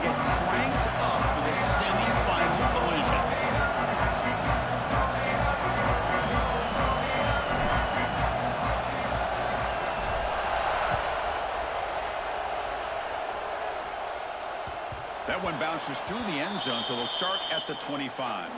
get cranked up for the semi-final collision. That one bounces through the end zone, so they'll start at the 25.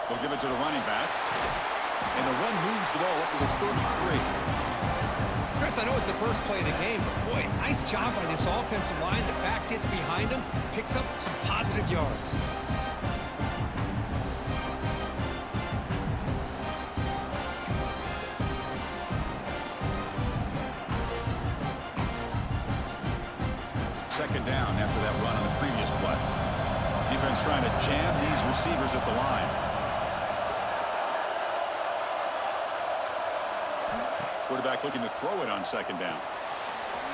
They'll give it to the running back. And the run moves the ball up to the 33. Chris, I know it's the first play of the game, but boy, nice job by this offensive line. The back gets behind him, picks up some positive yards. Second down after that run on the previous play. Defense trying to jam these receivers at the line. Quarterback looking to throw it on second down.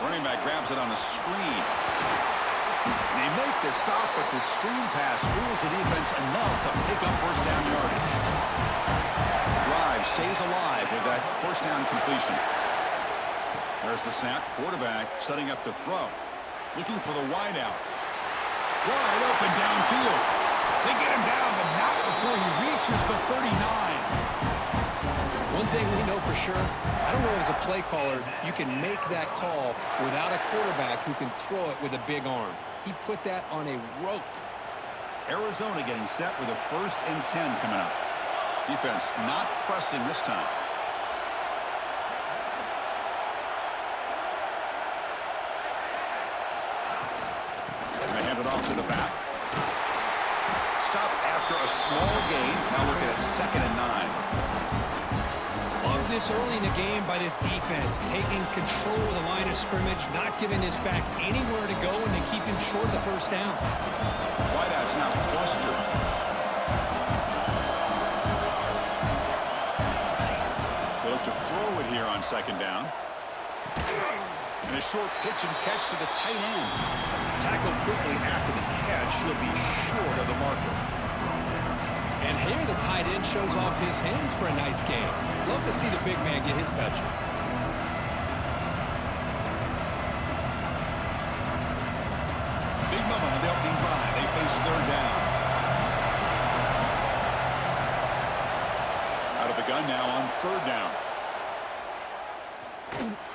Running back grabs it on a screen. They make the stop, but the screen pass fools the defense enough to pick up first down yardage. Drive stays alive with that first down completion. There's the snap. Quarterback setting up to throw. Looking for the wide out. Wide open downfield. They get him down, but not before he reaches the 39. One thing we know for sure, I don't know as a play caller, you can make that call without a quarterback who can throw it with a big arm. He put that on a rope. Arizona getting set with a 1st and 10 coming up. Defense not pressing this time. And they hand it off to the back. Stop after a small gain. Now looking at 2nd and 9. Love this early in the game by this defense, taking control of the line of scrimmage, not giving this back anywhere to go, and they keep him short of the first down. Wideouts now clustered. They look to throw it here on second down. And a short pitch and catch to the tight end. Tackled quickly after the catch. He'll be short of the marker. And here the tight end shows off his hands for a nice game. Love to see the big man get his touches. Big moment on the opening drive. They face third down. Out of the gun now on third down.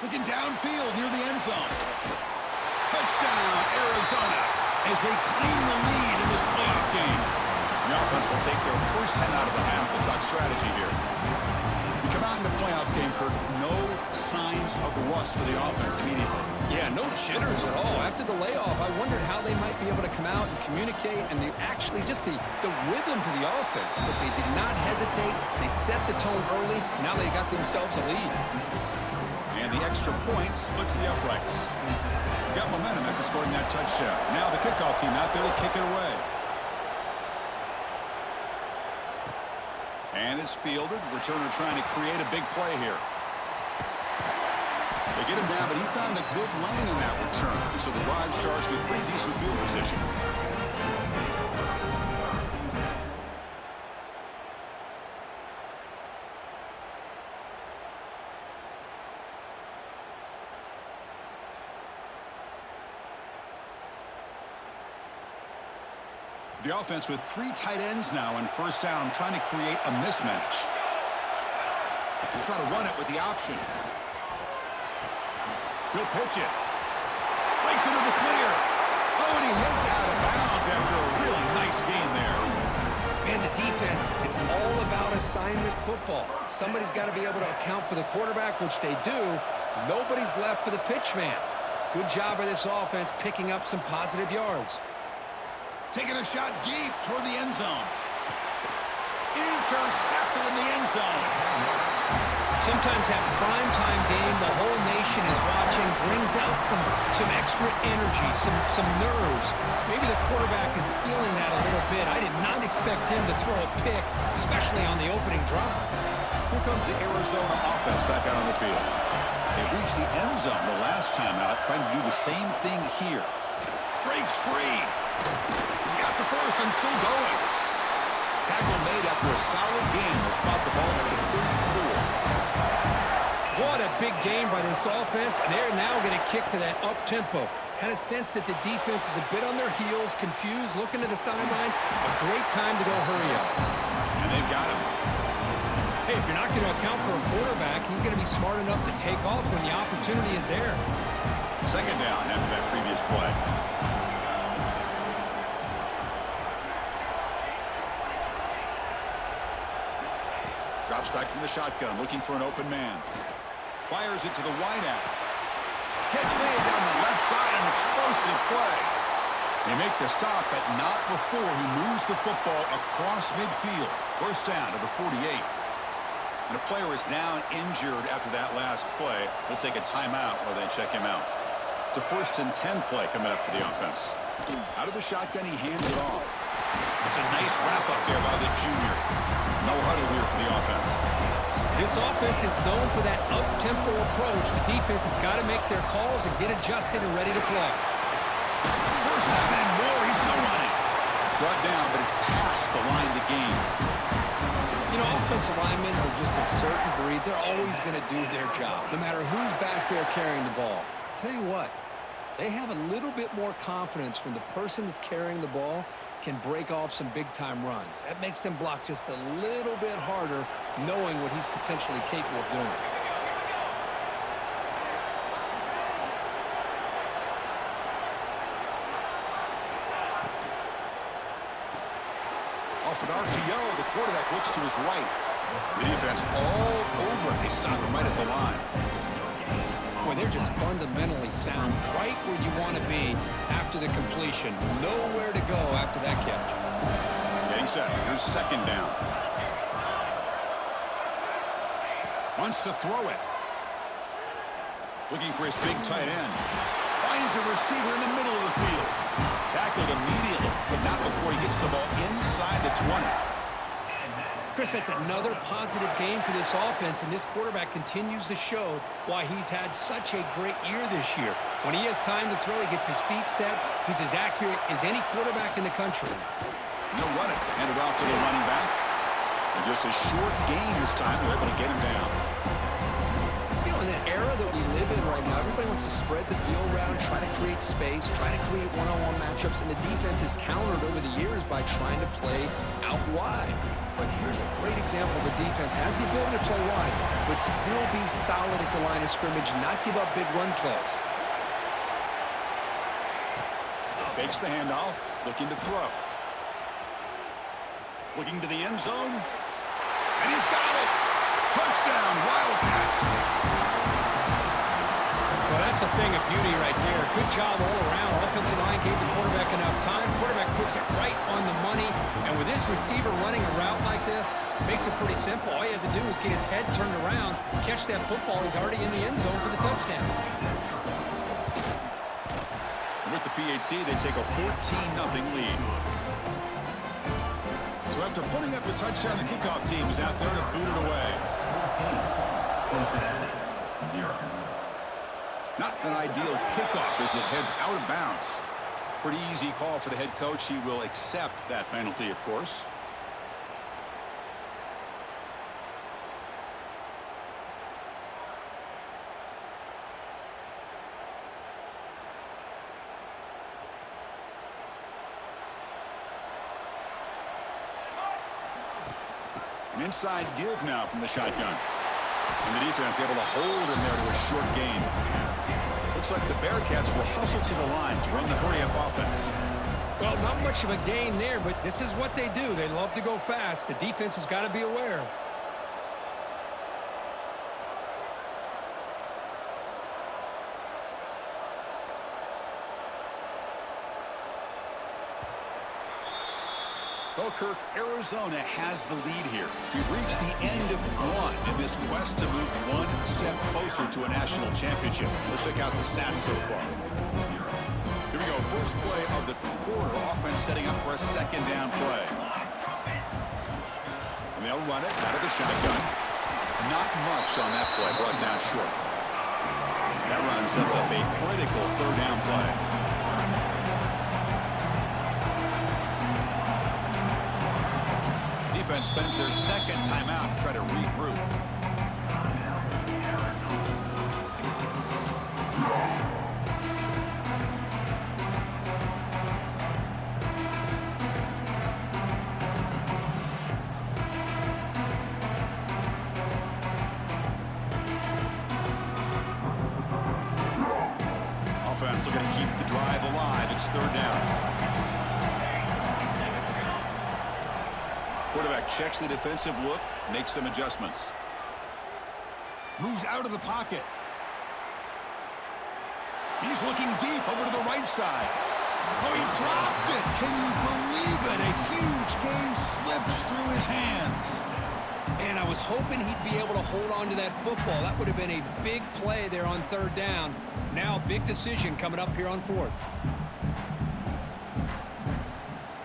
Looking downfield near the end zone. Touchdown, Arizona, as they claim the lead in this playoff game. The offense will take their first 10 out of the half. The talk strategy here. You come out in the playoff game, Kirk, no signs of rust for the offense immediately. Yeah, no jitters at all. After the layoff, I wondered how they might be able to come out and communicate, and they actually just the rhythm to the offense. But they did not hesitate. They set the tone early. Now they got themselves a lead. And the extra point splits the uprights. Got momentum after scoring that touchdown. Now the kickoff team out there to kick it away. And it's fielded. Returner trying to create a big play here. They get him down, but he found a good lane in that return. So the drive starts with pretty decent field position. The offense with 3 tight ends now in first down, trying to create a mismatch. They'll try to run it with the option. He'll pitch it. Breaks into the clear. Oh, and he heads out of bounds after a really nice game there. Man, the defense, it's all about assignment football. Somebody's got to be able to account for the quarterback, which they do. Nobody's left for the pitch man. Good job by this offense picking up some positive yards. Taking a shot deep toward the end zone. Intercepted in the end zone. Sometimes that primetime game the whole nation is watching brings out some extra energy, some nerves. Maybe the quarterback is feeling that a little bit. I did not expect him to throw a pick, especially on the opening drive. Here comes the Arizona offense back out on the field. They reached the end zone the last time out, trying to do the same thing here. Breaks free. He's got the first and still going. Tackle made after a solid gain. They'll spot the ball at the 34. What a big game by this offense, and they're now going to kick to that up-tempo. Kind of sense that the defense is a bit on their heels, confused, looking to the sidelines. A great time to go hurry up. And they've got him. Hey, if you're not going to account for a quarterback, he's going to be smart enough to take off when the opportunity is there. Second down after that previous play. Drops back from the shotgun, looking for an open man. Fires it to the wideout. Catch made down the left side, an explosive play. They make the stop, but not before he moves the football across midfield. First down to the 48. And a player is down injured after that last play. They'll take a timeout or they check him out. It's a 1st and 10 play coming up for the offense. Out of the shotgun, he hands it off. It's a nice wrap-up there by the junior. No huddle here for the offense. This offense is known for that up-tempo approach. The defense has got to make their calls and get adjusted and ready to play. First down and more. He's still running. Brought down, but it's past the line to gain. You know, offensive linemen are just a certain breed. They're always going to do their job, no matter who's back there carrying the ball. I'll tell you what, they have a little bit more confidence when the person that's carrying the ball can break off some big-time runs. That makes them block just a little bit harder, knowing what he's potentially capable of doing. Off an RPO, the quarterback looks to his right. The defense all over. They stop him right at the line. Boy, they're just fundamentally sound, right where you want to be after the completion. Nowhere to go after that catch. Getting set. Here's second down. Wants to throw it. Looking for his big tight end. Finds a receiver in the middle of the field. Tackled immediately, but not before he gets the ball inside the 20. Chris, that's another positive game for this offense, and this quarterback continues to show why he's had such a great year this year. When he has time to throw, he gets his feet set. He's as accurate as any quarterback in the country. No run it. Handed off to the running back. And just a short gain this time. They're able to get him down. You know, in that era that we live in right now, everybody wants to spread the field around, try to create space, try to create one-on-one matchups, and the defense has countered over the years by trying to play out wide. But here's a great example. The defense has the ability to play wide, but still be solid at the line of scrimmage, not give up big run plays. Fakes the handoff, looking to throw. Looking to the end zone. And he's got it! Touchdown, Wildcats! Well, that's a thing of beauty right there. Good job all around. Offensive line gave the quarterback enough time. Quarterback puts it right on the money. And with this receiver running a route like this, makes it pretty simple. All you have to do is get his head turned around, catch that football. He's already in the end zone for the touchdown. With the PAT, they take a 14-0 lead. So after putting up the touchdown, the kickoff team is out there to boot it away. Cincinnati, 0. Not an ideal kickoff as it heads out of bounds. Pretty easy call for the head coach. He will accept that penalty, of course. An inside give now from the shotgun. And the defense able to hold him there to a short gain. Looks like the Bearcats will hustle to the line to run the hurry-up offense. Well, not much of a gain there, but this is what they do. They love to go fast. The defense has got to be aware. Well, Kirk, Arizona has the lead here. We've reached the end of one in this quest to move one step closer to a national championship. Let's check out the stats so far. Here we go. First play of the quarter. Offense setting up for a second down play. And they'll run it out of the shotgun. Not much on that play, brought down short. That run sets up a critical third down play. Defense spends their second timeout to try to regroup. Offense looking to keep the drive alive. It's third down. Quarterback checks the defensive look, makes some adjustments. Moves out of the pocket. He's looking deep over to the right side. Oh, he dropped it. Can you believe it? A huge gain slips through his hands. And I was hoping he'd be able to hold on to that football. That would have been a big play there on third down. Now a big decision coming up here on fourth.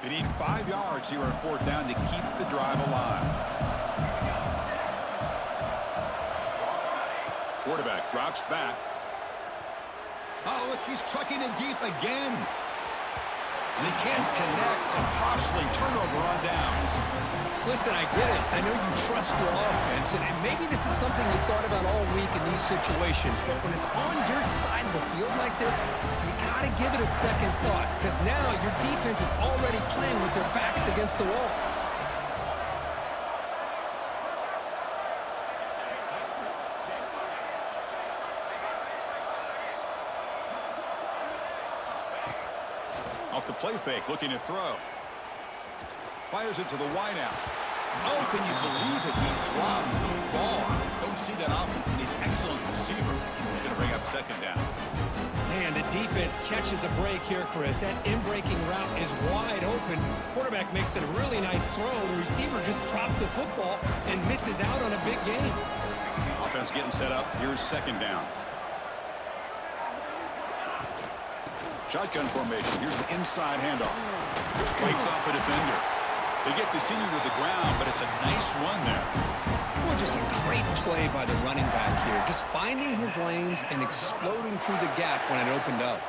They need 5 yards here on fourth down to keep the drive alive. Quarterback drops back. Oh, look, he's trucking it deep again. And he can't connect. A costly turnover on downs. Listen, I get it. I know you trust your offense, and maybe this is something you thought about all week in these situations, but when it's on your side of the field like this, you got to give it a second thought, because now your defense is already playing with their backs against the wall. Off the play fake, looking to throw. Fires it to the wideout. Oh, can you believe it? He dropped the ball. Don't see that often from this excellent receiver. He's going to bring up second down. Man, the defense catches a break here, Chris. That in-breaking route is wide open. Quarterback makes it a really nice throw. The receiver just dropped the football and misses out on a big gain. Offense getting set up. Here's second down. Shotgun formation. Here's an inside handoff. Breaks off a defender. They get the senior to the ground, but it's a nice run there. Well, just a great play by the running back here. Just finding his lanes and exploding through the gap when it opened up.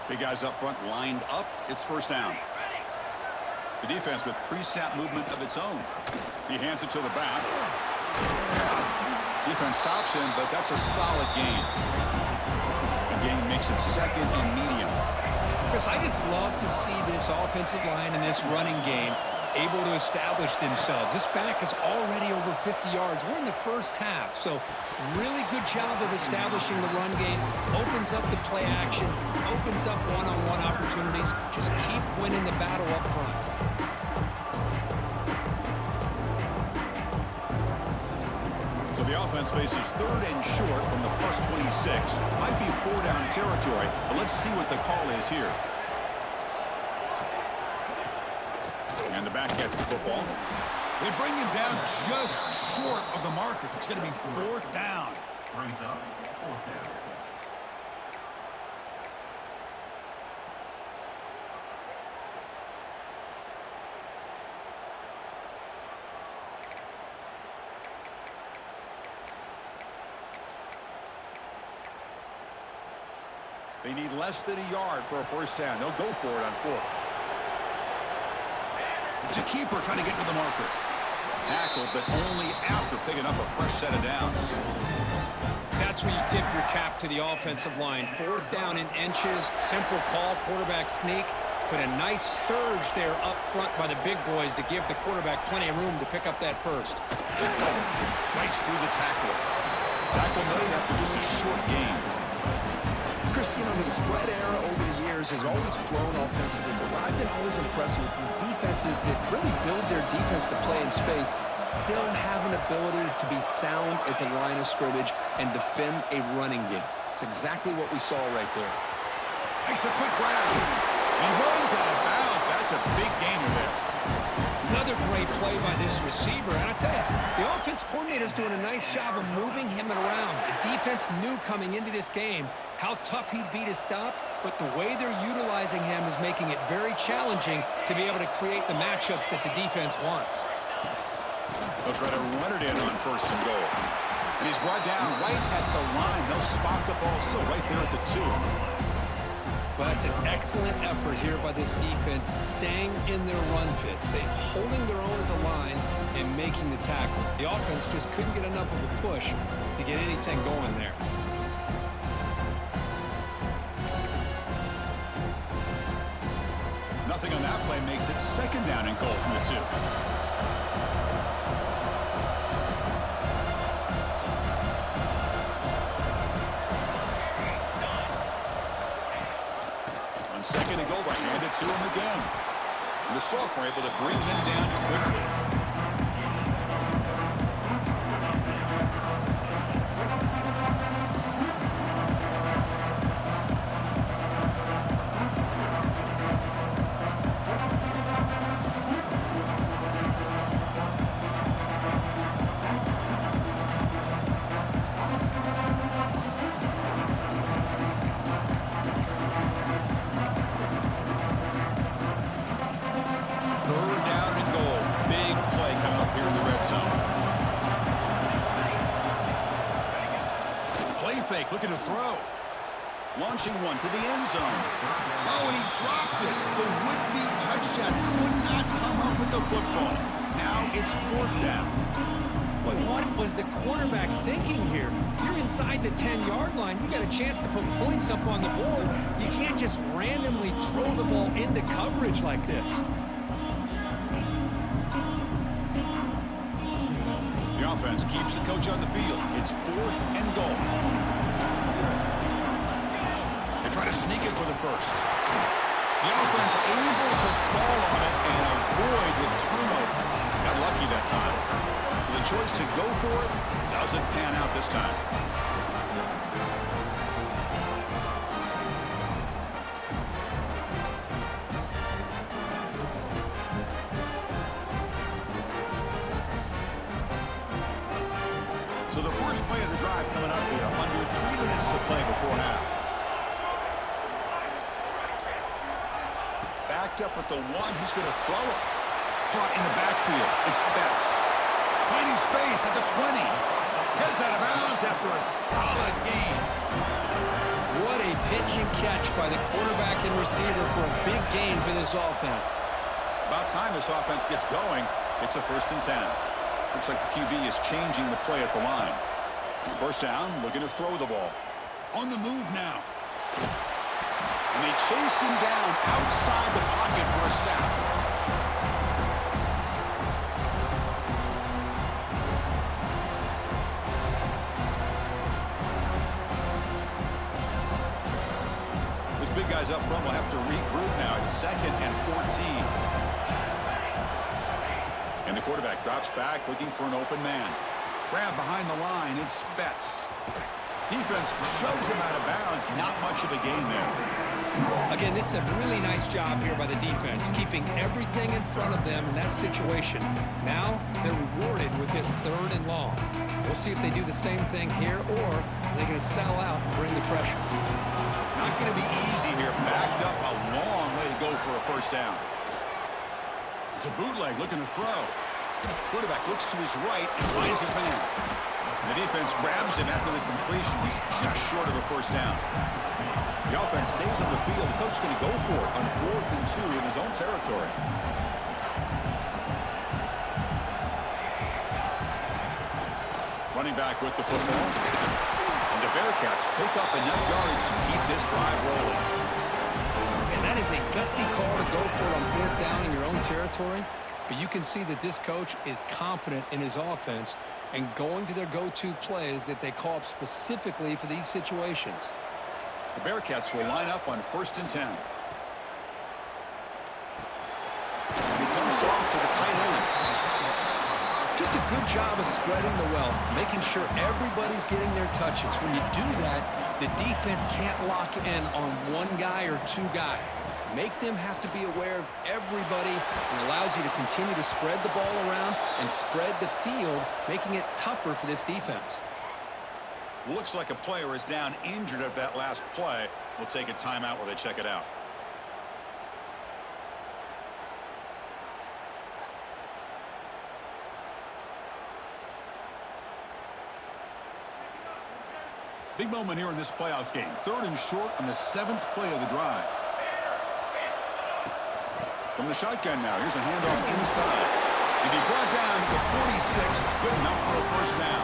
Big guys up front lined up. It's first down. The defense with pre-snap movement of its own. He hands it to the back. Defense stops him, but that's a solid gain. The gain makes it second and medium. Chris, I just love to see this offensive line and this running game able to establish themselves. This back is already over 50 yards. We're in the first half, so really good job of establishing the run game. Opens up the play action, opens up one-on-one opportunities. Just keep winning the battle up front. So the offense faces third and short from the plus 26. Might be 4-down territory, but let's see what the call is here. And the back gets the football. They bring him down just short of the marker. It's going to be fourth down. Brings up fourth down. They need less than a yard for a first down. They'll go for it on fourth. It's a keeper trying to get to the marker. Tackled, but only after picking up a fresh set of downs. That's where you tip your cap to the offensive line. Fourth down in inches, simple call, quarterback sneak, but a nice surge there up front by the big boys to give the quarterback plenty of room to pick up that first. Breaks through the tackle. Tackle made after just a short gain. Chris, you know, the spread era over the years has always grown offensively, but what I've been always impressed with defenses that really build their defense to play in space still have an ability to be sound at the line of scrimmage and defend a running game. It's exactly what we saw right there. Makes a quick grab. He runs out of bounds. That's a big gainer there. Another great play by this receiver. And I tell you, the offense coordinator is doing a nice job of moving him around. The defense knew coming into this game how tough he'd be to stop, but the way they're utilizing him is making it very challenging to be able to create the matchups that the defense wants. They'll try to run it in on 1st and goal. And he's brought down right at the line. They'll spot the ball still right there at the 2. Well, that's an excellent effort here by this defense, staying in their run fit, holding their own at the line and making the tackle. The offense just couldn't get enough of a push to get anything going there. Nothing on that play makes it 2nd down and goal from the 2. On 2nd and goal, they hand it to him again. And the sophomore able to bring him down quickly. Fake, looking to throw. Launching one to the end zone. Oh, and he dropped it. The would-be touchdown could not come up with the football. Now it's 4th down. Boy, what was the quarterback thinking here? You're inside the 10-yard line. You got a chance to put points up on the board. You can't just randomly throw the ball into coverage like this. The offense keeps the coach on the field. It's 4th and goal. They try to sneak it for the 1st. The offense able to fall on it and avoid the turnover. Got lucky that time. So the choice to go for it doesn't pan out this time. So the first play of the drive coming up here. Under 3 minutes to play before half. Backed up with the 1. He's going to throw it. Caught in the backfield. It's Betts. Finding space at the 20. Heads out of bounds after a solid gain. What a pitch and catch by the quarterback and receiver for a big gain for this offense. About time this offense gets going. It's a 1st and 10. Looks like the QB is changing the play at the line. 1st down, looking to throw the ball. On the move now. And they chase him down outside the pocket for a sack. This big guy's up front will have to regroup now. It's 2nd and 14. And the quarterback drops back, looking for an open man. Grab behind the line, it's Betts. Defense shoves him out of bounds. Not much of a gain there. Again, this is a really nice job here by the defense, keeping everything in front of them in that situation. Now they're rewarded with this 3rd and long. We'll see if they do the same thing here, or they're going to sell out and bring the pressure. Not going to be easy here. Backed up a long way to go for a 1st down. It's a bootleg looking to throw. Quarterback looks to his right and finds his man. And the defense grabs him after the completion. He's just short of a 1st down. The offense stays on the field. The coach is going to go for it on 4th and 2 in his own territory. Running back with the football. And the Bearcats pick up enough yards to keep this drive rolling. And that is a gutsy call to go for it on 4th down in your own territory. But you can see that this coach is confident in his offense and going to their go-to plays that they call up specifically for these situations. The Bearcats will line up on 1st and 10. And he dumps off to the tight end. Just a good job of spreading the wealth, making sure everybody's getting their touches. When you do that, the defense can't lock in on one guy or 2 guys. Make them have to be aware of everybody, and allows you to continue to spread the ball around and spread the field, making it tougher for this defense. Looks like a player is down injured at that last play. We'll take a timeout while they check it out. Big moment here in this playoff game. 3rd and short on the 7th play of the drive. From the shotgun now, here's a handoff inside. And he brought down to the 46, good enough for a first down.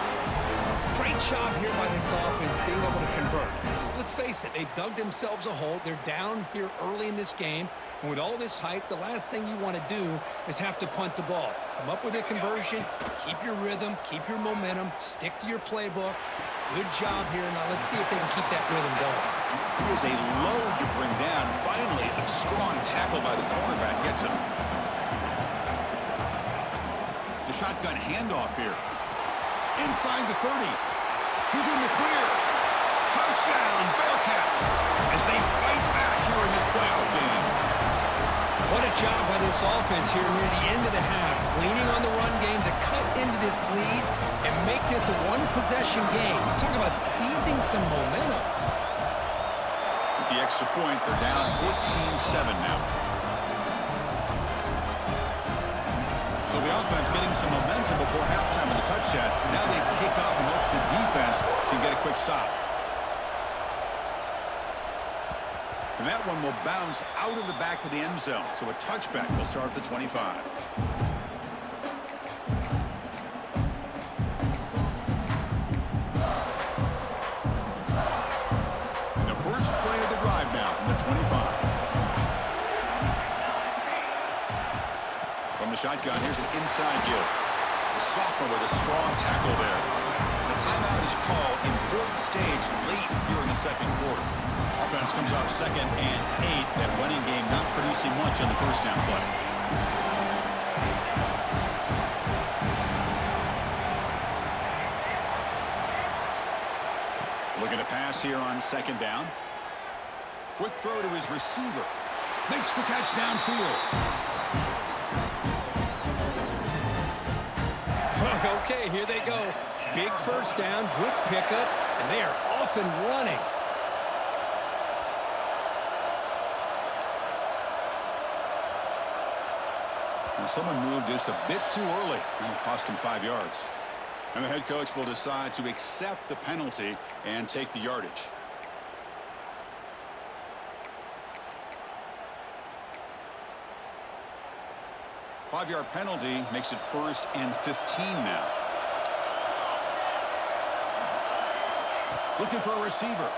Great job here by this offense being able to convert. Let's face it, they've dug themselves a hole. They're down here early in this game. And with all this hype, the last thing you want to do is have to punt the ball. Come up with a conversion, keep your rhythm, keep your momentum, stick to your playbook. Good job here. Now let's see if they can keep that rhythm going. He was a load to bring down. Finally, a strong tackle by the cornerback gets him. The shotgun handoff here. Inside the 30. He's in the clear. Touchdown, Bearcats, as they fight back here in this playoff game. What a job by this offense here near the end of the half, leaning on the run game to cut into this lead and make this a one-possession game. Talk about seizing some momentum. With the extra point, they're down 14-7 now. So the offense getting some momentum before halftime with the touchdown. Now they kick off and hopes the defense can get a quick stop. And that one will bounce out of the back of the end zone. So a touchback will start at the 25. And the first play of the drive now from the 25. From the shotgun, here's an inside give. The sophomore with a strong tackle there. The timeout is called. Important stage late here in the second quarter. Offense comes up 2nd and 8. That running game not producing much on the first down play. Looking to pass here on 2nd down. Quick throw to his receiver. Makes the catch downfield. Okay, here they go. Big first down, good pickup, and they are off and running. Now someone moved just a bit too early, and it cost him 5 yards. And the head coach will decide to accept the penalty and take the yardage. Five-yard penalty makes it 1st and 15 now. Looking for a receiver.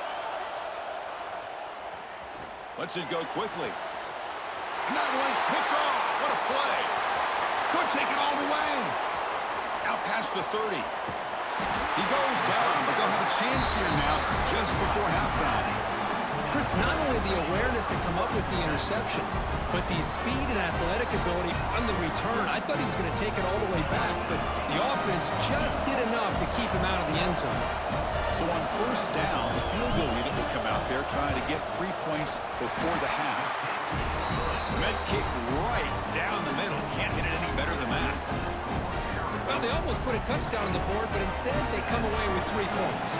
Lets it go quickly. And that one's picked off. What a play. Could take it all the way. Out past the 30. He goes down, but they'll have a chance here now just before halftime. Chris, not only the awareness to come up with the interception, but the speed and athletic ability on the return. I thought he was going to take it all the way back, but the offense just did enough to keep him out of the end zone. So on first down, the field goal unit will come out there trying to get 3 points before the half. Med kick right down the middle. Can't hit it any better than that. Well, they almost put a touchdown on the board, but instead they come away with 3 points.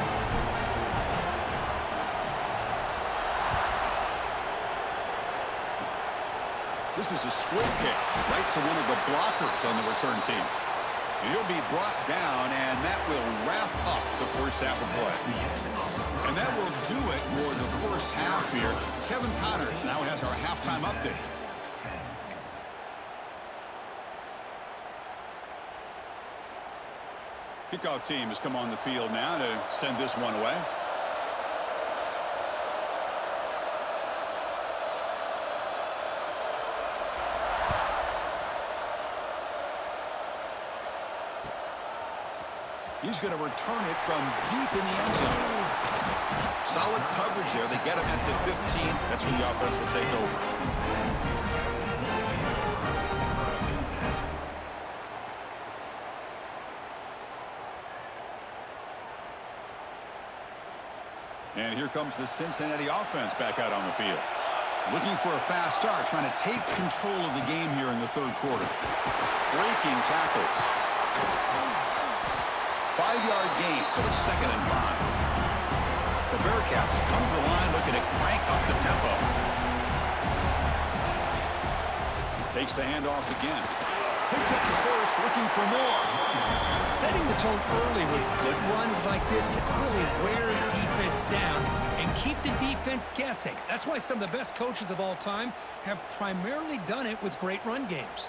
This is a squib kick right to one of the blockers on the return team. He'll be brought down, and that will wrap up the first half of play. And that will do it for the first half here. Kevin Connors now has our halftime update. Kickoff team has come on the field now to send this one away. He's going to return it from deep in the end zone. Solid coverage there. They get him at the 15. That's where the offense will take over. And here comes the Cincinnati offense back out on the field. Looking for a fast start, trying to take control of the game here in the third quarter. Breaking tackles. 5-yard gain, so it's 2nd and 5. The Bearcats come to the line looking to crank up the tempo. Takes the handoff again. Picks up the first, looking for more. Setting the tone early with good runs like this can really wear defense down and keep the defense guessing. That's why some of the best coaches of all time have primarily done it with great run games.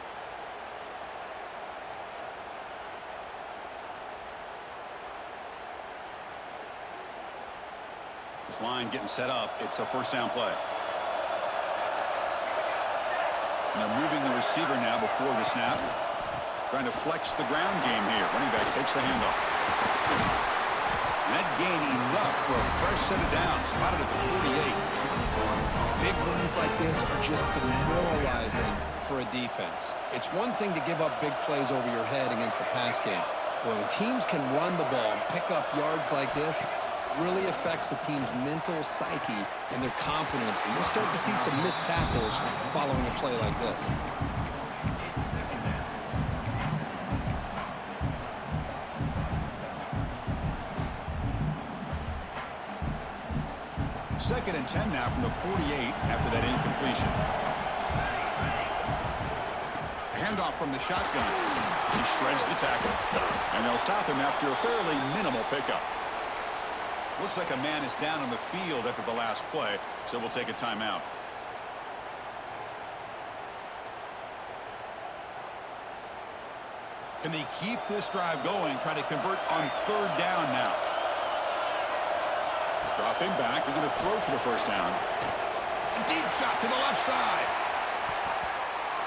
This line getting set up. It's a first down play. And they're moving the receiver now before the snap. Trying to flex the ground game here. Running back takes the handoff. And that gain enough for a fresh set of downs. Spotted at the 48. Big runs like this are just demoralizing for a defense. It's one thing to give up big plays over your head against the pass game. But when teams can run the ball and pick up yards like this, really affects the team's mental psyche and their confidence. And you'll start to see some missed tackles following a play like this. Second and 10 now from the 48 after that incompletion. Handoff from the shotgun. He shreds the tackle. And they'll stop him after a fairly minimal pickup. Looks like a man is down on the field after the last play, so we'll take a timeout. Can they keep this drive going, try to convert on third down now? Dropping back, they're going to throw for the first down. A deep shot to the left side.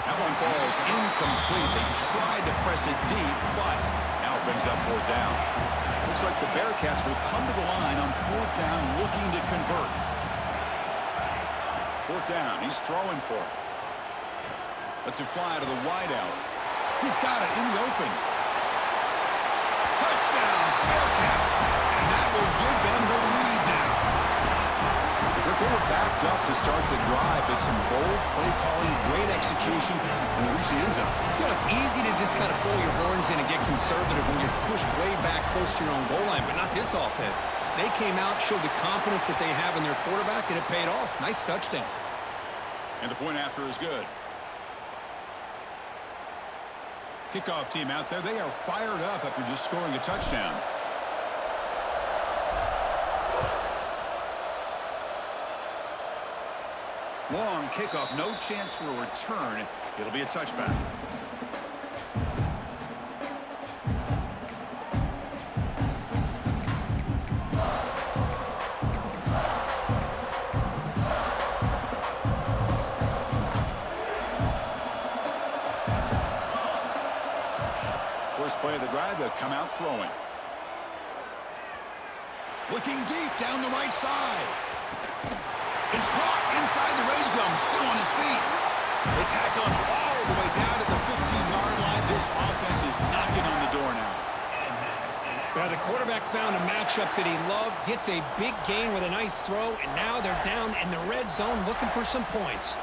That one falls incomplete. They tried to press it deep, but now it brings up fourth down. Looks like the Bearcats will come to the line on fourth down looking to convert. Fourth down, he's throwing for it. Lets it fly to the wideout. He's got it in the open. Touchdown, Bearcats. And that will give them the lead now. They were backed up to start the drive, but some bold play calling, great execution, and they reach the end zone. You know, it's easy to just kind of pull your horns in and get conservative when you're pushed way back close to your own goal line, but not this offense. They came out, showed the confidence that they have in their quarterback, and it paid off. Nice touchdown. And the point after is good. Kickoff team out there, they are fired up after just scoring a touchdown. Long kickoff, no chance for a return. It'll be a touchback. First play of the drive, they'll come out throwing. Looking deep down the right side. It's caught inside the red zone, still on his feet. They tackle him all the way down to the 15-yard line. This offense is knocking on the door now. Now the quarterback found a matchup that he loved, gets a big gain with a nice throw, and now they're down in the red zone looking for some points.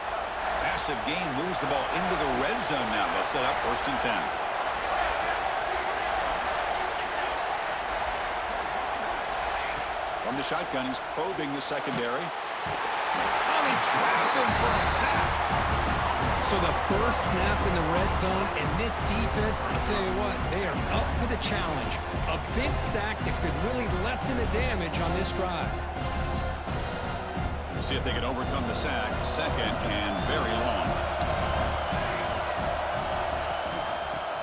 Massive gain moves the ball into the red zone now. They'll set up first and 10. From the shotgun, he's probing the secondary. Oh, he trapped him for a sack. So the first snap in the red zone, and this defense, I'll tell you what, they are up for the challenge. A big sack that could really lessen the damage on this drive. We'll see if they can overcome the sack. Second and very long.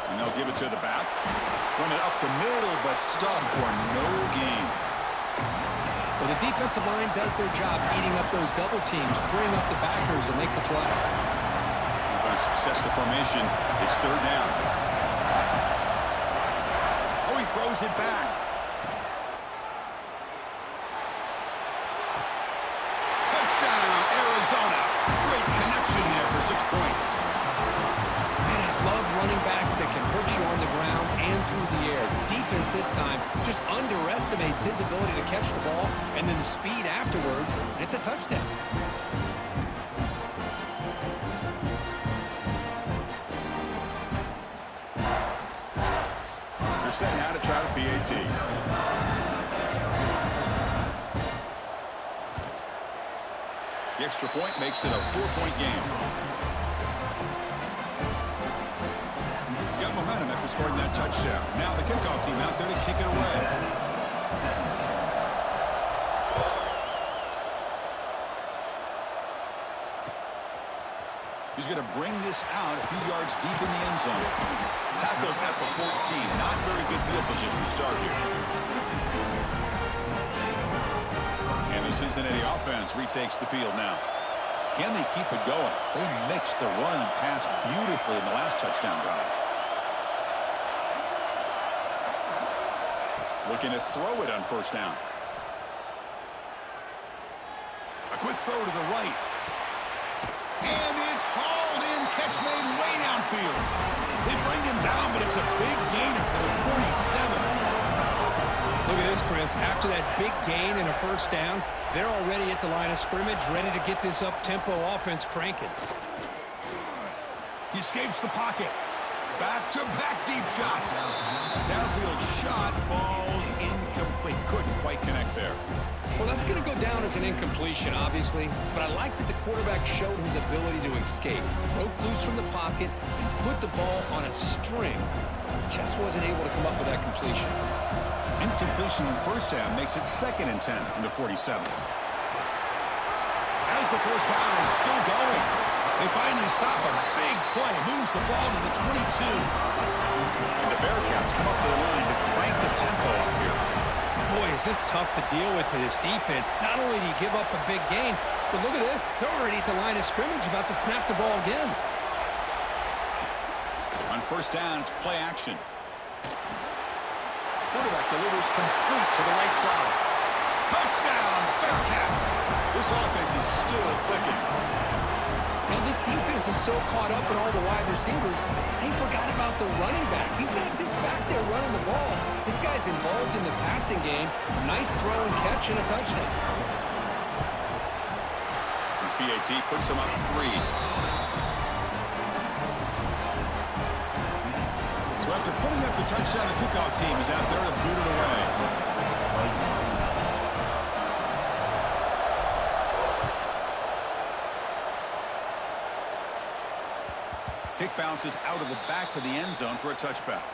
And they'll give it to the back. Run it up the middle, but stuffed for no gain. Well, the defensive line does their job eating up those double teams, freeing up the backers to make the play. Defense sets the formation. It's third down. Oh, he throws it back. Touchdown, Arizona. Great connection there for 6 points. Man, I love running backs that can hurt you on the ground and through the air. The defense this time just underestimates his ability to catch the ball and then the speed afterwards, and it's a touchdown. They're set now to try the PAT. The extra point makes it a 4-point game. scoring that touchdown. Now the kickoff team out there to kick it away. He's going to bring this out a few yards deep in the end zone. Tackled at the 14. Not very good field position to start here. And the Cincinnati offense retakes the field now. Can they keep it going? They mixed the run and pass beautifully in the last touchdown drive. Looking to throw it on first down. A quick throw to the right. And it's hauled in. Catch made way downfield. They bring him down, but it's a big gainer for the 47. Look at this, Chris. After that big gain and a first down, they're already at the line of scrimmage, ready to get this up-tempo offense cranking. He escapes the pocket. Back-to-back deep shots. Downfield shot falls incomplete. Couldn't quite connect there. Well, that's going to go down as an incompletion, obviously, but I like that the quarterback showed his ability to escape, broke loose from the pocket, and put the ball on a string, but just wasn't able to come up with that completion. Incompletion in first down makes it 2nd and 10 from the 47. As the first down is still going, they finally stop a big play, moves the ball to the 22. And the Bearcats come up to the line to crank the tempo up here. Boy, is this tough to deal with for this defense. Not only do you give up a big gain, but look at this. They're already at the line of scrimmage about to snap the ball again. On first down, it's play action. Quarterback delivers complete to the right side. Touchdown, Bearcats. This offense is still clicking. Now, this defense is so caught up in all the wide receivers, they forgot about the running back. He's not just back there running the ball. This guy's involved in the passing game. Nice throw and catch and a touchdown. PAT puts him up 3. So after putting up the touchdown, the kickoff team is out there to boot it away. Kick bounces out of the back of the end zone for a touchback.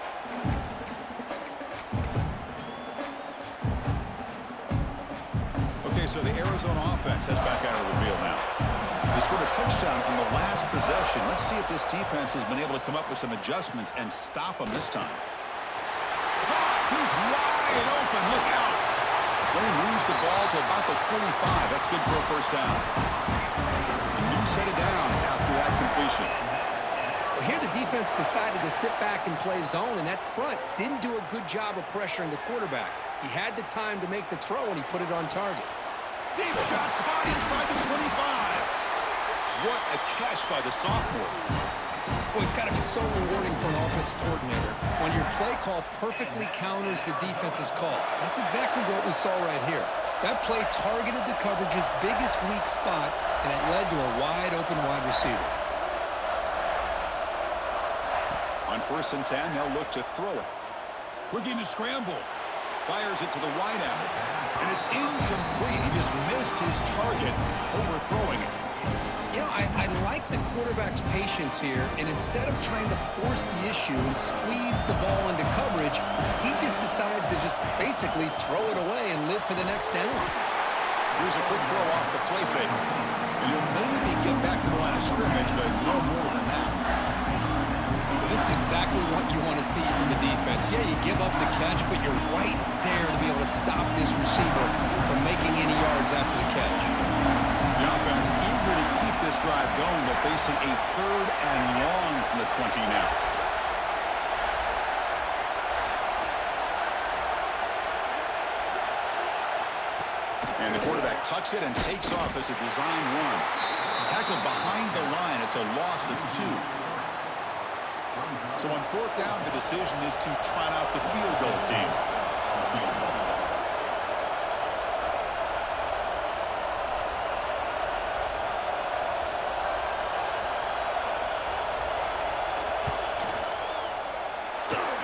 Okay, so the Arizona offense heads back out of the field now. They scored a touchdown on the last possession. Let's see if this defense has been able to come up with some adjustments and stop them this time. He's wide open. Look out. They moves the ball to about the 45. That's good for a first down. A new set of downs after that completion. Well, here the defense decided to sit back and play zone, and that front didn't do a good job of pressuring the quarterback. He had the time to make the throw, and he put it on target. Deep shot caught inside the 25. What a catch by the sophomore. Boy, it's got to be so rewarding for an offensive coordinator when your play call perfectly counters the defense's call. That's exactly what we saw right here. That play targeted the coverage's biggest weak spot, and it led to a wide-open wide receiver. On 1st and 10, they'll look to throw it. Looking to scramble. Fires it to the wideout. And it's incomplete. He just missed his target, overthrowing it. You know, I like the quarterback's patience here, and instead of trying to force the issue and squeeze the ball into coverage, he just decides to just basically throw it away and live for the next down. Here's a quick throw off the play fake. And he'll maybe get back to the line of scrimmage, but no more than that. This is exactly what you want to see from the defense. Yeah, you give up the catch, but you're right there to be able to stop this receiver from making any yards after the catch. The offense eager to keep this drive going, but facing a 3rd and long from the 20 now. And the quarterback tucks it and takes off as a design run. Tackled behind the line. It's a loss of 2. So on 4th down, the decision is to trot out the field goal team.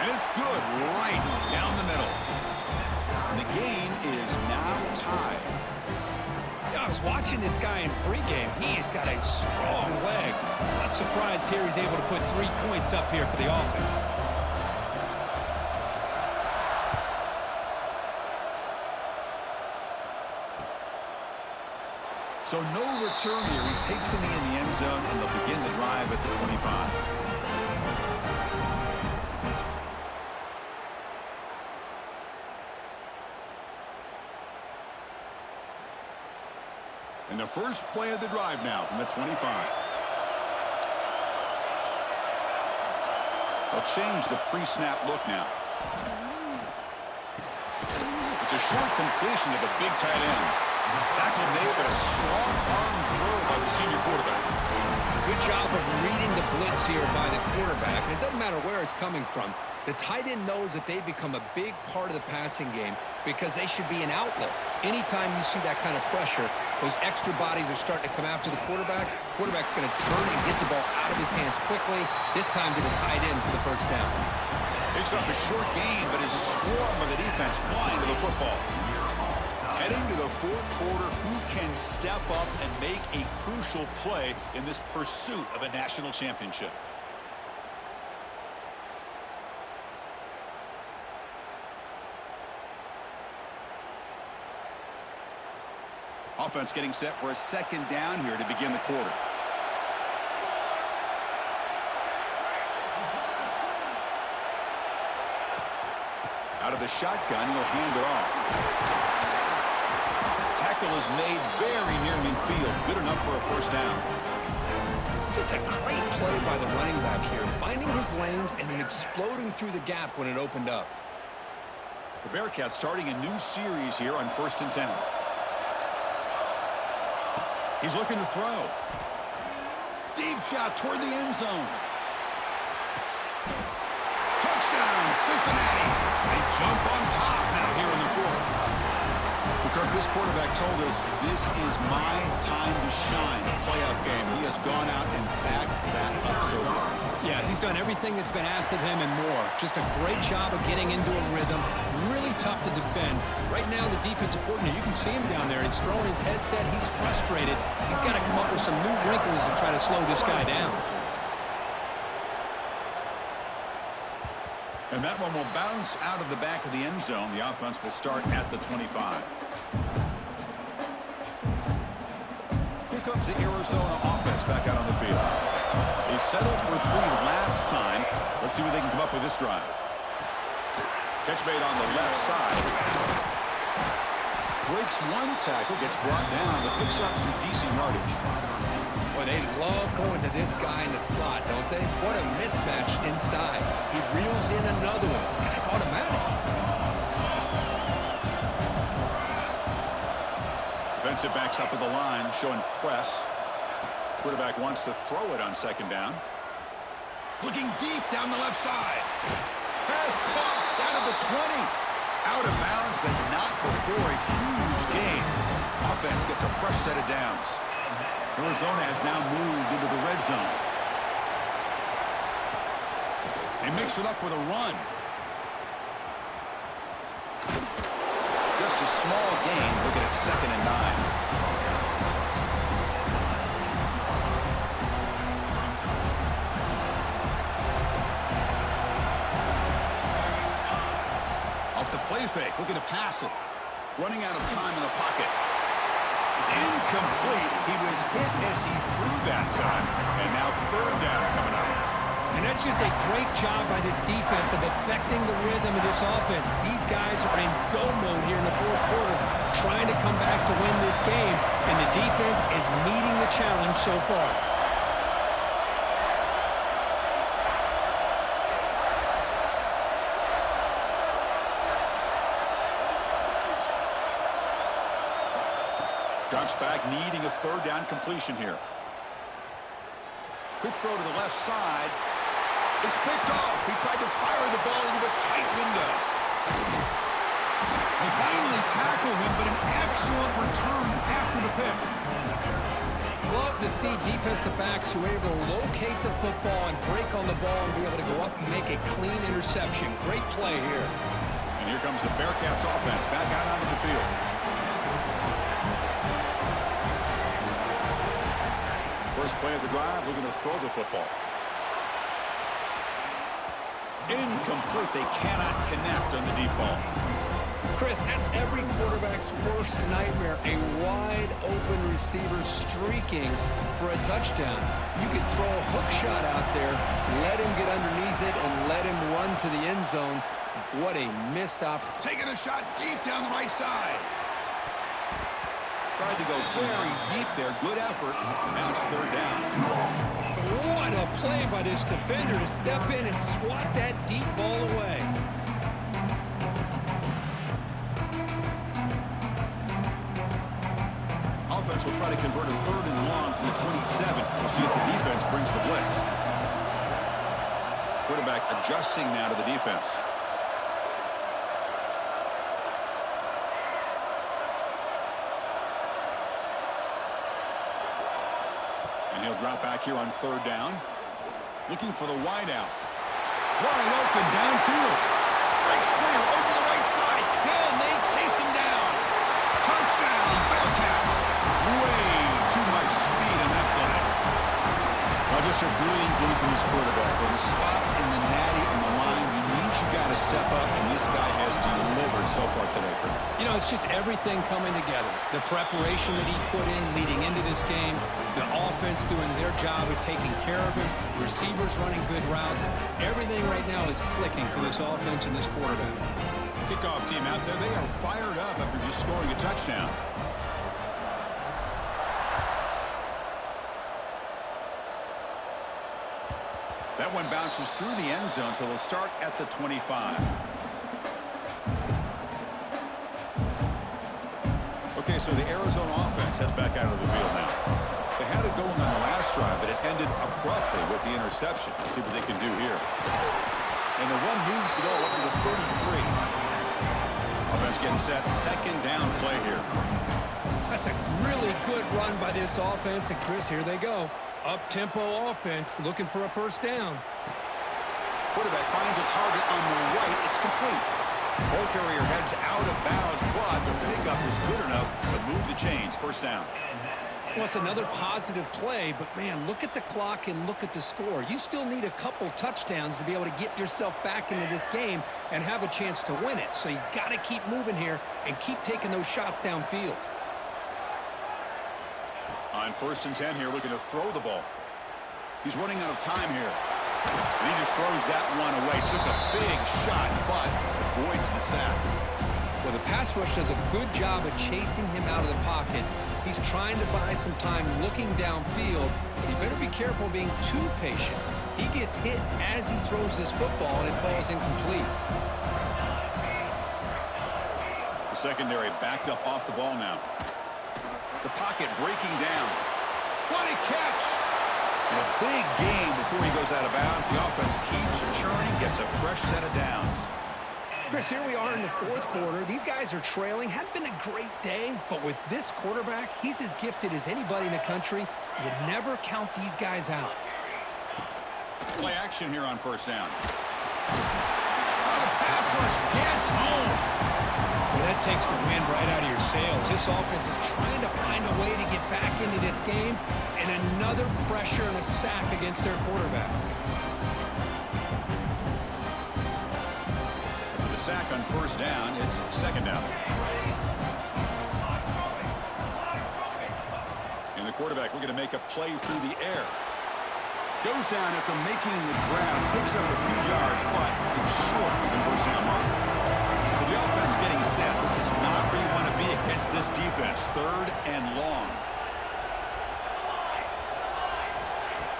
And it's good right down the middle. And the game is now tied. Yeah, I was watching this guy in pregame. He has got a strong leg. Not surprised here he's able to put 3 points up here for the offense. So no return here. He takes it in the end zone, and they'll begin the drive at the 25. And the first play of the drive now from the 25. They'll change the pre-snap look now. It's a short completion to the big tight end. Tackle made, but a strong arm throw by the senior quarterback. Good job of reading the blitz here by the quarterback. And it doesn't matter where it's coming from. The tight end knows that they become a big part of the passing game because they should be an outlet. Anytime you see that kind of pressure, those extra bodies are starting to come after the quarterback. Quarterback's going to turn and get the ball out of his hands quickly, this time to the tight end for the first down. Picks up a short gain, but is swarmed by the defense flying to the football. Heading to the fourth quarter, who can step up and make a crucial play in this pursuit of a national championship? Offense getting set for a second down here to begin the quarter. Out of the shotgun, he'll hand it off. Tackle is made very near midfield. Good enough for a first down. Just a great play by the running back here, finding his lanes and then exploding through the gap when it opened up. The Bearcats starting a new series here on 1st and 10. He's looking to throw. Deep shot toward the end zone. Touchdown, Cincinnati. They jump on top now here in the fourth. Kirk, this quarterback told us this is my time to shine. A playoff game. He has gone out and backed that up so far. Yeah, he's done everything that's been asked of him and more. Just a great job of getting into a rhythm. Really tough to defend. Right now, the defensive coordinator, you can see him down there. He's throwing his headset. He's frustrated. He's got to come up with some new wrinkles to try to slow this guy down. And that one will bounce out of the back of the end zone. The offense will start at the 25. Here comes the Arizona offense back out on the field. They settled for 3 last time. Let's see what they can come up with this drive. Catch made on the left side. Breaks one tackle, gets brought down, but picks up some decent yardage. Boy, they love going to this guy in the slot, don't they? What a mismatch inside. He reels in another one. This guy's automatic. Defensive backs up at the line, showing press. Quarterback wants to throw it on second down. Looking deep down the left side. Pass caught down at the 20. Out of bounds, but not before a huge gain. Offense gets a fresh set of downs. Arizona has now moved into the red zone. They mix it up with a run. Just a small gain. Looking at 2nd and 9. Play fake, looking to pass it. Running out of time in the pocket. It's incomplete. He was hit as he threw that time. And now 3rd down coming up. And that's just a great job by this defense of affecting the rhythm of this offense. These guys are in go mode here in the 4th quarter, trying to come back to win this game. And the defense is meeting the challenge so far. Drops back, needing a 3rd down completion here. Quick throw to the left side. It's picked off. He tried to fire the ball into a tight window. They finally tackle him, but an excellent return after the pick. Love to see defensive backs who are able to locate the football and break on the ball and be able to go up and make a clean interception. Great play here. And here comes the Bearcats offense back out onto the field. First play of the drive, looking to throw the football. Incomplete. They cannot connect on the deep ball. Chris, that's every quarterback's worst nightmare, a wide-open receiver streaking for a touchdown. You could throw a hook shot out there, let him get underneath it, and let him run to the end zone. What a missed opportunity. Taking a shot deep down the right side. Tried to go very deep there. Good effort. Now it's third down. What a play by this defender to step in and swat that deep ball away. Offense will try to convert a third and long from the 27. We'll see if the defense brings the blitz. Quarterback adjusting now to the defense. And he'll drop back here on third down. Looking for the wideout. Wide open downfield. Breaks clear over the right side. Can they chase him down? Touchdown, Bearcats. Way too much speed in that play. Well, just a brilliant game from this quarterback. With a spot in the natty on the line, you need you got to step up, and this guy has delivered so far today. You know, it's just everything coming together. The preparation that he put in leading into this game, the offense doing their job of taking care of him, receivers running good routes. Everything right now is clicking for this offense and this quarterback. Kickoff team out there, they are fired up after just scoring a touchdown. That one bounces through the end zone, so they'll start at the 25. Okay, so the Arizona offense heads back out of the field now. They had it going on the last drive, but it ended abruptly with the interception. Let's see what they can do here. And the run moves the ball up to the 33. Offense getting set. Second down play here. That's a really good run by this offense. And, Chris, here they go. Up-tempo offense looking for a first down. Quarterback finds a target on the right. It's complete. Ball carrier heads out of bounds, but the pickup is good enough to move the chains. First down. Well, it's another positive play, but, man, look at the clock and look at the score. You still need a couple touchdowns to be able to get yourself back into this game and have a chance to win it. So you got to keep moving here and keep taking those shots downfield. On first and 10 here, looking to throw the ball. He's running out of time here. And he just throws that one away. Took a big shot, but avoids the sack. Well, the pass rush does a good job of chasing him out of the pocket. He's trying to buy some time looking downfield, but he better be careful being too patient. He gets hit as he throws this football, and it falls incomplete. The secondary backed up off the ball now. The pocket breaking down. What a catch! And a big gain before he goes out of bounds. The offense keeps churning, gets a fresh set of downs. Chris, here we are in the fourth quarter. These guys are trailing. Hadn't been a great day, but with this quarterback, he's as gifted as anybody in the country. You never count these guys out. Play action here on first down. Oh, the pass rush gets home. Well, that takes the wind right out of your sails. This offense is trying to find a way to get back into this game, and another pressure and a sack against their quarterback. After the sack on first down, it's second down. And the quarterback looking to make a play through the air. Goes down after making the grab, picks up a few yards, but it's short of the first down marker. So the offense getting set. This is not where you want to be against this defense. Third and long.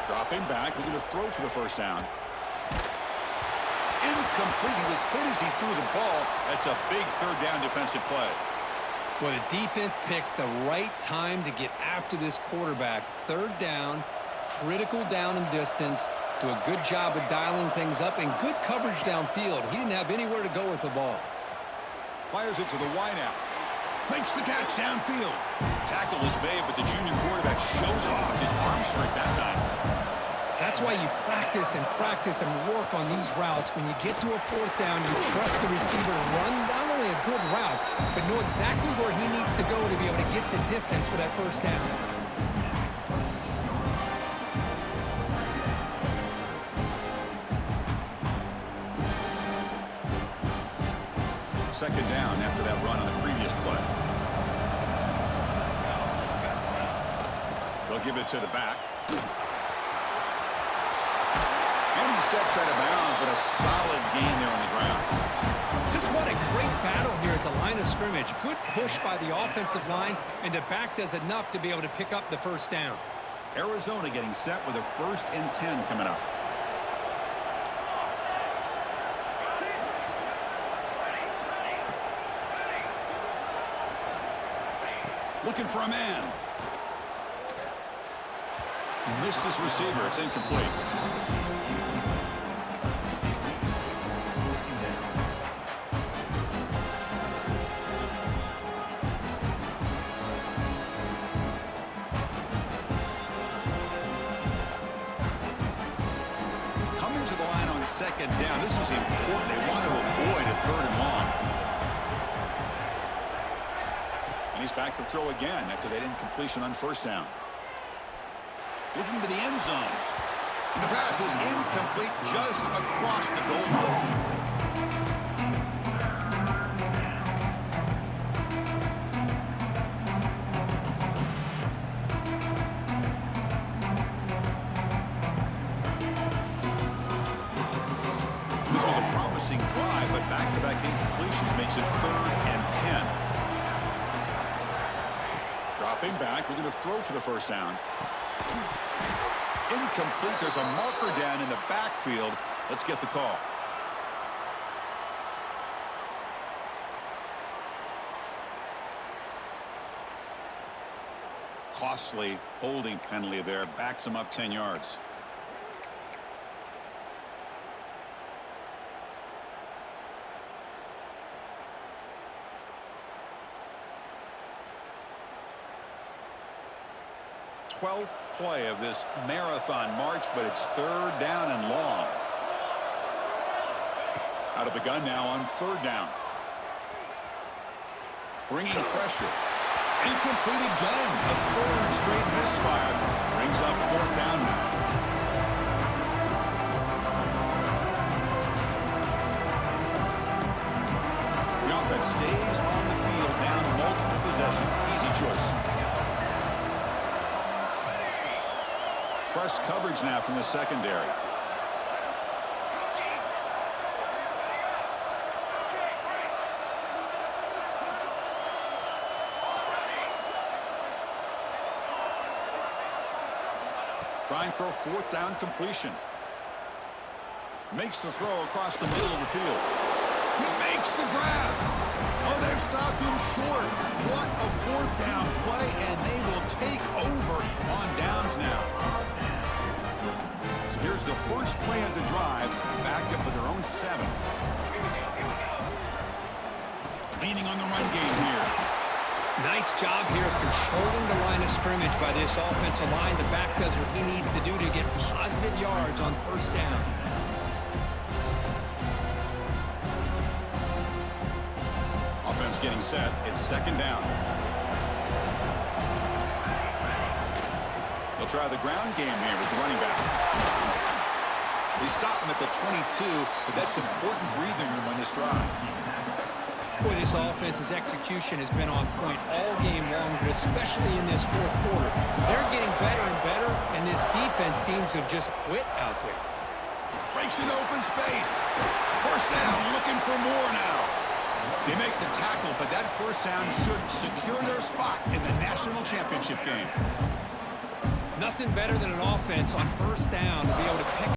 Dropping back, looking to throw for the first down. Incomplete. He was hit as he threw the ball. That's a big third down defensive play. Well, the defense picks the right time to get after this quarterback. Third down, critical down and distance. Do a good job of dialing things up and good coverage downfield. He didn't have anywhere to go with the ball. Fires it to the wideout. Makes the catch downfield. Tackle is made, but the junior quarterback shows off his arm strength that time. That's why you practice and work on these routes. When you get to a fourth down, you trust the receiver to run not only a good route, but know exactly where he needs to go to be able to get the distance for that first down. Second down after that run on the previous play. They'll give it to the back. And he steps out of bounds, but a solid gain there on the ground. Just what a great battle here at the line of scrimmage. Good push by the offensive line, and the back does enough to be able to pick up the first down. Arizona getting set with a 1st and 10 coming up. Looking for a man. Missed his receiver. It's incomplete. Coming to the line on 2nd down. This is important. They want to avoid a 3rd and long. And he's back to throw again after that incompletion on 1st down. Looking to the end zone. And the pass is incomplete just across the goal line. This was a promising drive, but back-to-back incompletions makes it 3rd and 10. Dropping back, looking to throw for the 1st down. Incomplete. There's a marker down in the backfield. Let's get the call. Costly holding penalty there. Backs him up 10 yards. Twelfth play of this marathon march, but it's 3rd down and long. Out of the gun now on 3rd down. Bringing pressure. Incomplete again. A 3rd straight misfire. Brings up 4th down now. The offense stays on the field, down multiple possessions. Easy choice. Press coverage now from the secondary. Trying for a 4th down completion. Makes the throw across the middle of the field. He makes the grab. Oh, they've stopped him short. What a 4th down play, and they will take over on downs now. So here's the first play of the drive, backed up with their own 7. Leaning on the run game here. Nice job here of controlling the line of scrimmage by this offensive line. The back does what he needs to do to get positive yards on 1st down. Offense getting set. It's 2nd down. They'll try the ground game here with the running back. They stop him at the 22, but that's important breathing room on this drive. Boy, this offense's execution has been on point all game long, but especially in this 4th quarter. They're getting better and better, and this defense seems to have just quit out there. Breaks an open space. 1st down, looking for more now. They make the tackle, but that 1st down should secure their spot in the national championship game. Nothing better than an offense on 1st down to be able to pick